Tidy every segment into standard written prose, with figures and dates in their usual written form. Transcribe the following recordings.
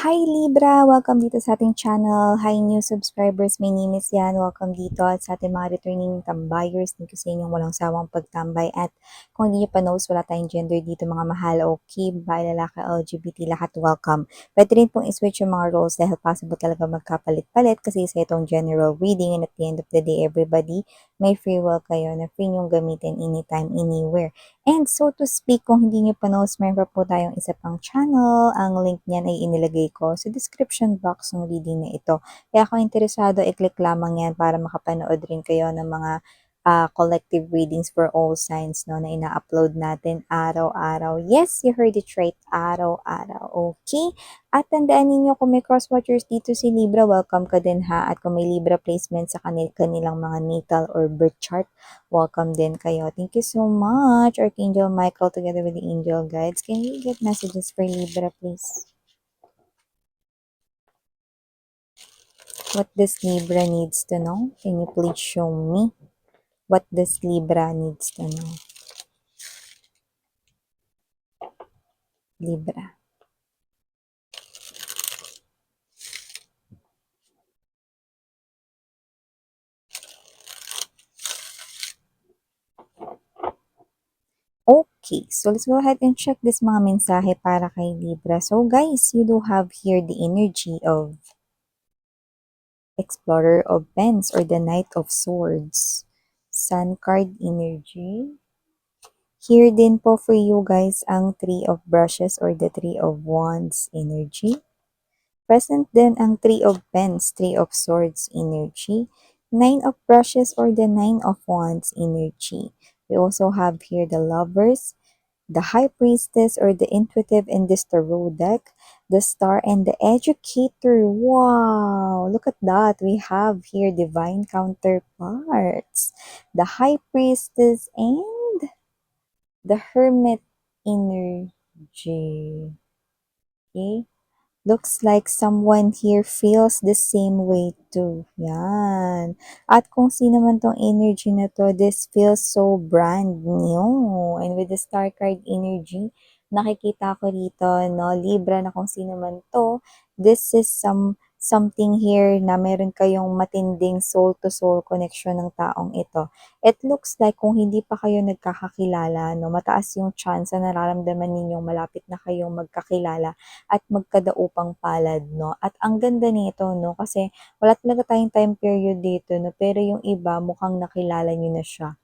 Hi Libra! Welcome dito sa ating channel. Hi new subscribers, my name is Yan. Welcome dito at sa ating mga returning tambayers. Thank you sa inyong walang sawang pagtambay. At kung hindi nyo pa knows, wala tayong gender dito mga mahal. Okay, babae, lalaki, LGBT, lahat welcome. Pwede rin pong i-switch yung mga roles dahil possible talaga magkapalit-palit kasi sa itong general reading and at the end of the day, everybody, may free will kayo na free nyong gamitin anytime, anywhere. And so to speak, kung hindi nyo pa knows, meron pa po tayong isa pang channel. Ang link niyan ay inilagay ko sa description box ng reading na ito. Kaya kung interesado, i-click lamang yan para makapanood rin kayo ng mga collective readings for all signs no, na ina-upload natin araw-araw. Yes, you heard it right, araw-araw. Okay? At tandaan ninyo kung may cross-watchers dito si Libra, welcome ka din ha. At kung may Libra placement sa kanilang mga natal or birth chart, welcome din kayo. Thank you so much, Archangel Michael, together with the angel guides. Can we get messages for Libra, please? What does Libra needs to know? Can you please show me? What does Libra needs to know? Libra. Okay, so let's go ahead and check this mga mensahe para kay Libra. So guys, you do have here the energy of Explorer of Pens or the Knight of Swords. Sun card energy. Here din po for you guys ang Three of Brushes or the Three of Wands energy. Present din ang Three of Pens, Three of Swords energy. Nine of Brushes or the Nine of Wands energy. We also have here the Lovers, the High Priestess or the Intuitive in this tarot deck, the Star and the Educator. Wow! Look at that. We have here divine counterparts. The High Priestess and the Hermit energy. Okay? Looks like someone here feels the same way too. Yan. At kung sino man tong energy na to, this feels so brand new. And with the star card energy, nakikita ko rito, no, Libra na kung sino man to, this is something here na meron kayong matinding soul-to-soul connection ng taong ito. It looks like kung hindi pa kayo nagkakakilala, no, mataas yung chance na nararamdaman ninyong malapit na kayong magkakilala at magkadaupang palad, no? At ang ganda nito, no? Kasi wala talaga tayong time period dito, no? Pero yung iba, mukhang nakilala nyo na siya.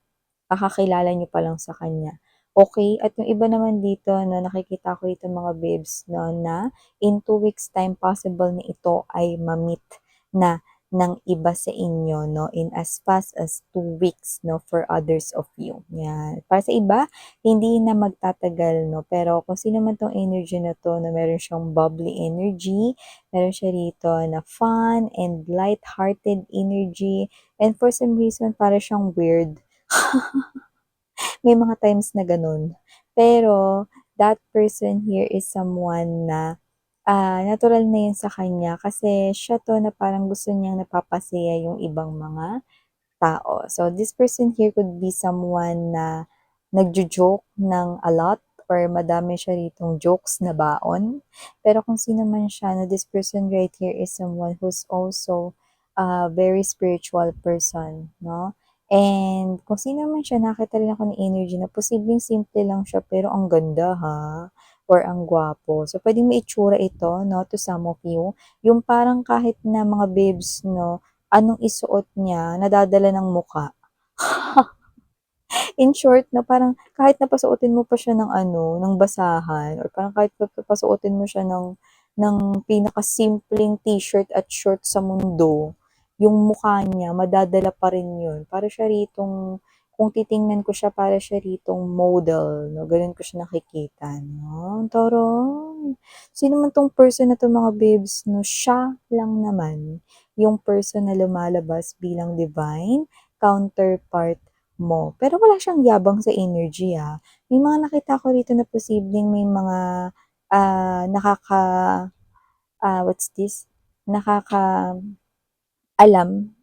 Kakakilala nyo pa lang sa kanya. Okay? At yung iba naman dito, no, nakikita ko dito mga babes, no, na in 2 weeks time, possible na ito ay ma-meet na ng iba sa inyo, no, in as fast as 2 weeks, no, for others of you. Yan. Para sa iba, hindi na magtatagal, no, pero kung sino man tong energy na to, na meron siyang bubbly energy, meron siya rito na fun and light-hearted energy, and for some reason, para siyang weird. May mga times na ganun. Pero, that person here is someone na natural na yun sa kanya kasi siya to na parang gusto niyang napapasaya yung ibang mga tao. So, this person here could be someone na nagjo-joke ng a lot or madami siya ritong jokes na baon. Pero kung sino man siya, no, this person right here is someone who's also a very spiritual person, no? And kung sino man siya, nakita rin ako ng energy na posibleng simple lang siya pero ang ganda ha or ang gwapo. So, pwedeng may itsura ito, no, to some of you. Yung parang kahit na mga babes, no, anong isuot niya, nadadala ng muka. In short, na parang kahit napasuotin mo pa siya ng ano, ng basahan, or parang kahit papasuotin mo siya ng pinakasimpleng t-shirt at short sa mundo, yung mukha niya, madadala pa rin yun. Para siya ritong, kung titingnan ko siya, para siya ritong model, no? Ganun ko siya nakikita, no? Taray! Sino man tong person na to mga babes, no? Siya lang naman yung person na lumalabas bilang divine counterpart mo. Pero wala siyang yabang sa energy, ah. May mga nakita ko rito na posibleng may mga nakaka, what's this? Nakaka-alam,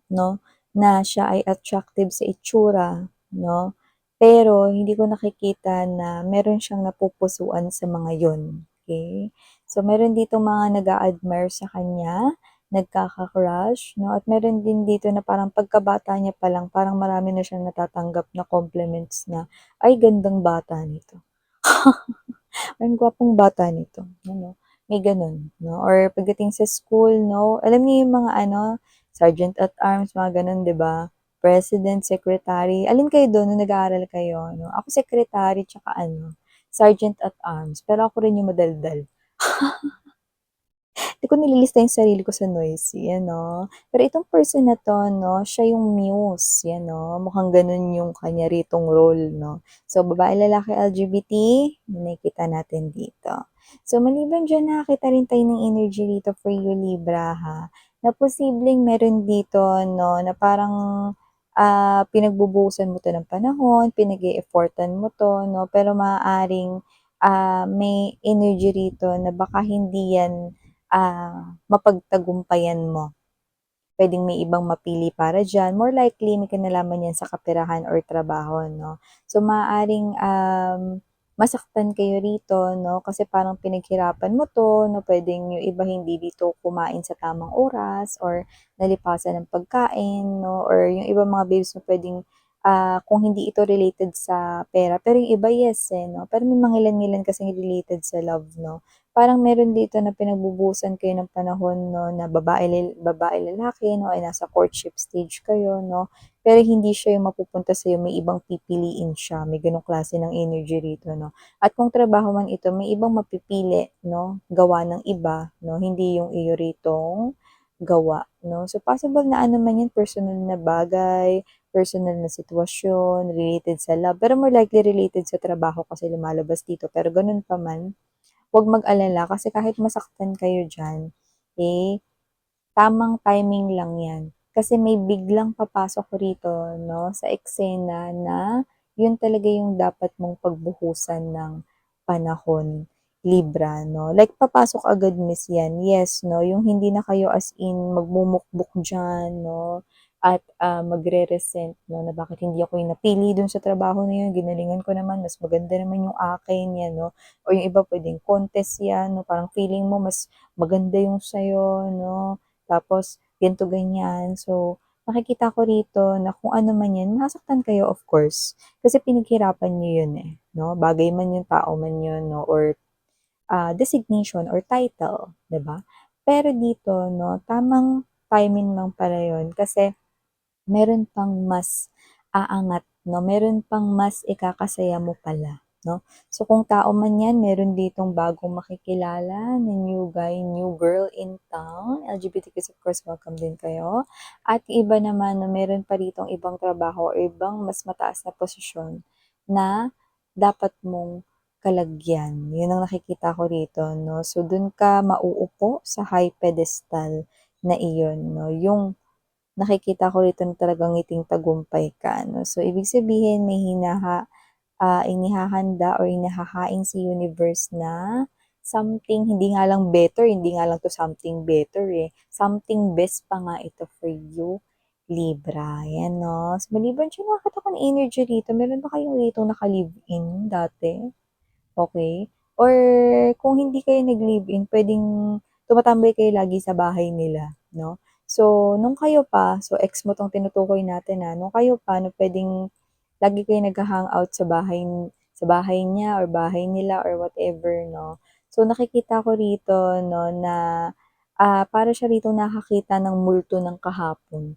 no, na siya ay attractive sa itsura, no? Pero hindi ko nakikita na meron siyang napupusuan sa mga yon. okay? So, meron dito mga nag-a-admire sa kanya, nagkaka-crush, 'no, at meron din dito na parang pagkabata niya pa lang parang marami na siyang natatanggap na compliments na, "Ay, gandang bata nito." "Ang gwapong bata nito." Ano, may gano'n, 'no, or pagdating sa school, 'no, alam niyo yung mga ano, sergeant at arms, mga gano'n, 'di ba? President, secretary, alin kayo do'n nung nag-aaral kayo, 'no? Ako secretary tsaka ano, sergeant at arms, pero ako rin yung madaldal. 'Di ko nililista yung sarili ko sa noisy, ano. Pero itong person na 'to 'no, siya yung muse, 'yan 'no, mukhang gano'n yung kanya ritong role 'no. So, babae, lalaki, LGBT, nakikita natin dito. So, maliban diyan nakakita rin tayo ng energy dito for you, Libra, ha, na posibleng meron dito 'no, na parang, pinagbubuhusan mo 'to ng panahon, pinag-e-effortan mo 'to 'no, pero maaaring, may energy rito na baka hindi yan mapagtagumpayan mo. Puwedeng may ibang mapili para diyan, more likely may kinalaman 'yan sa kaperahan or trabaho 'no. So maaaring, masaktan kayo rito 'no, kasi parang pinaghirapan mo 'to 'no, puwedeng yung iba hindi dito kumain sa tamang oras or nalipasan ng pagkain 'no, or yung ibang mga babes na puwedeng, kung hindi ito related sa pera, pero yung iba yes, eh, 'no. Pero may mangilan-ngilan kasing related sa love 'no. Parang meron dito na pinagbubuhusan kayo ng panahon 'no, na babae, lalaki 'no, ay nasa courtship stage kayo 'no, pero hindi siya yung mapupunta sa'yo, may ibang pipiliin siya, may gano'ng klase ng energy rito 'no. At kung trabaho man ito, may ibang mapipili 'no, gawa ng iba 'no, hindi yung iyo ritong gawa 'no. So possible na ano man 'yan, personal na bagay, personal na sitwasyon, related sa love, pero more likely related sa trabaho kasi lumalabas dito. Pero gano'n pa man, huwag mag-alala kasi kahit masaktan kayo diyan, eh, tamang timing lang 'yan. Kasi may biglang papasok rito 'no, sa eksena na yun talaga yung dapat mong pagbuhusan ng panahon, Libra 'no. Like papasok agad miss 'yan, yes 'no, yung hindi na kayo as in magmumukbok diyan 'no, at, magre-resent 'no, na bakit hindi ako yung napili dun sa trabaho na yun, ginalingan ko naman, mas maganda naman yung akin, 'yan 'no. O yung iba puwedeng contest 'yan 'no, parang feeling mo mas maganda yung sa'yo 'no, tapos ganito, ganyan. So, nakikita ko rito na kung ano man 'yan, masasaktan kayo of course, kasi pinaghirapan niyo 'yun, eh, 'no, bagay man 'yung tao man 'yun 'no, or, designation or title, 'di ba? Pero dito 'no, tamang timing lang pala 'yun kasi meron pang mas aangat 'no, meron pang mas ikakasaya mo pala 'no. So kung tao man 'yan, meron ditong bagong makikilala na new guy, new girl in town, LGBTQs of course welcome din kayo. At iba naman na meron pa ritong ibang trabaho o ibang mas mataas na posisyon na dapat mong kalagyan. 'Yun ang nakikita ko rito 'no. So dun ka mauupo sa high pedestal na iyon 'no, yung nakikita ko rito na talagang ngiting tagumpay ka 'no. So ibig sabihin may inihahanda or inihahain si universe na something hindi nga lang better, hindi nga lang 'to something better, eh, something best pa nga ito for you, Libra, 'yan 'no. So maliban diyan nakakita ko ng energy rito, meron ba kayong ritong naka-live-in dati? Okay. Or kung hindi kayo nag-live-in puwedeng tumatambay kayo lagi sa bahay nila 'no. So, nung kayo pa, so ex mo 'tong tinutukoy natin, nung kayo pa na puwedeng lagi kayo nagha-hangout sa bahay niya or bahay nila or whatever 'no. So, nakikita ko rito 'no na, para siya ritong nakakita ng multo ng kahapon.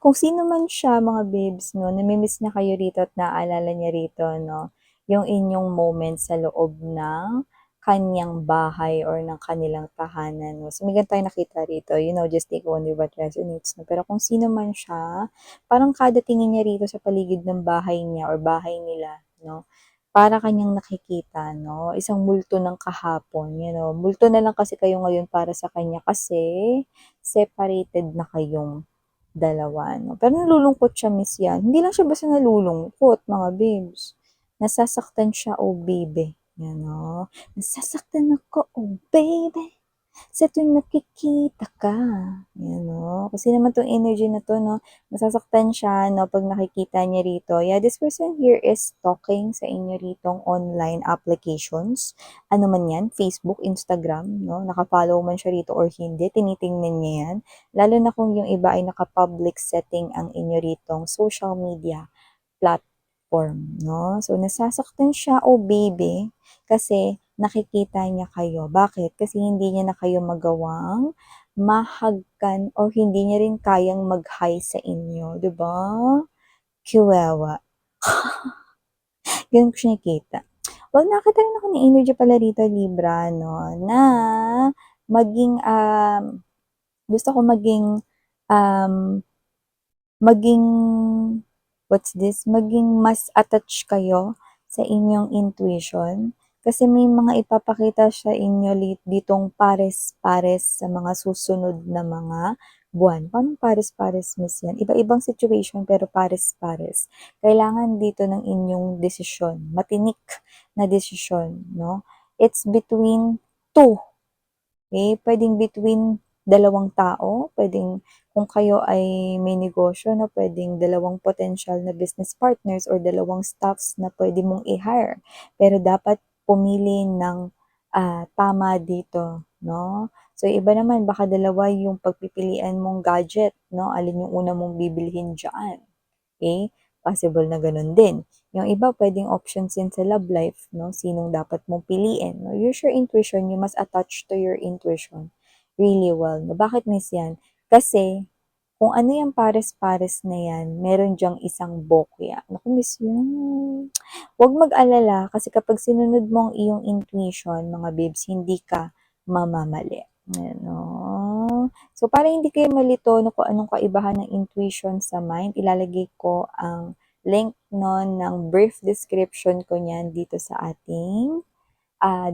Kung sino man siya mga babes 'no, nami-miss niya kayo rito at naaalala niya rito 'no, yung inyong moment sa loob ng kaniyang bahay or ng kanilang tahanan 'no. So, may ganito tayong nakita rito, just take only what resonates 'no. Pero kung sino man siya, parang kada tingin niya rito sa paligid ng bahay niya or bahay nila 'no, para ka nakikita 'no, isang multo ng kahapon, Multo na lang kasi kayo ngayon para sa kanya kasi separated na kayong dalawa 'no, pero nalulungkot siya miss 'yan. Hindi lang siya basta nalulungkot mga babes, nasasaktan siya, oh baby, 'yan, oh. Nasasaktan ako, oh baby, sa tuwing nakikita ka. Yan, 'no. Kasi naman 'tong energy na 'to, 'no, nasasaktan siya, 'no, 'pag nakikita niya rito. Yeah, this person here is talking sa inyo ritong online applications. Ano man 'yan, Facebook, Instagram, 'no, naka-follow man siya rito or hindi, tinitingnan niya 'yan. Lalo na kung yung iba ay naka-public setting ang inyo ritong social media platform, 'no. So, nasasaktan siya, "Oh, baby," kasi nakikita niya kayo. Bakit? Kasi hindi niya na kayo magawang mahagkan or hindi niya rin kayang mag-hi sa inyo, 'di ba? Kiwawa. Gano'n ko siya nakikita. Well, nakita rin ako ng energy pala rito, Libra, 'no, na maging, gusto ko um maging, what's this, maging mas attach kayo sa inyong intuition. Kasi may mga ipapakita sa inyo ditong pares-pares sa mga susunod na mga buwan. Paano pares-pares, miss yan? Iba-ibang situation pero pares-pares. Kailangan dito ng inyong desisyon, matinik na desisyon, no? It's between two. Okay, puwedeng between dalawang tao, puwedeng kung kayo ay may negosyo na puwedeng dalawang potential na business partners or dalawang staffs na puwede mong i-hire. Pero dapat pumili ng, tama dito, 'no? So, iba naman baka dalawa yung pagpipilian mong gadget, 'no, alin yung una mong bibilhin diyaan. Okay, possible na gano'n din. Yung iba puwedeng options din sa love life, 'no, sinong dapat mong piliin, 'no. Use your intuition, you must attach to your intuition really well, 'no. Bakit, miss, yan? Kasi kung ano yang pares-pares na yan, meron diyang isang bokya. Naku, miss, yun. Huwag mag-alala kasi kapag sinunod mo ang iyong intuition, mga babes, hindi ka mamamali, ano. So, para hindi kayo malito 'no, kung anong kaibahan ng intuition sa mind, ilalagay ko ang link 'no, ng brief description ko niyan dito sa ating,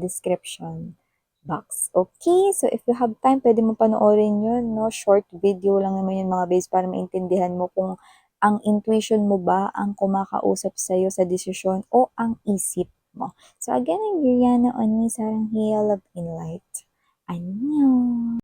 description box. Okay, so if you have time puwede mo panoorin 'yun 'no, short video lang naman 'yun mga babes para maintindihan mo kung ang intuition mo ba ang kumakausap sa'yo sa desisyon o ang isip mo. So again, I'm Juliana Ony, Sarang Hill, Love in Light. Annyeong!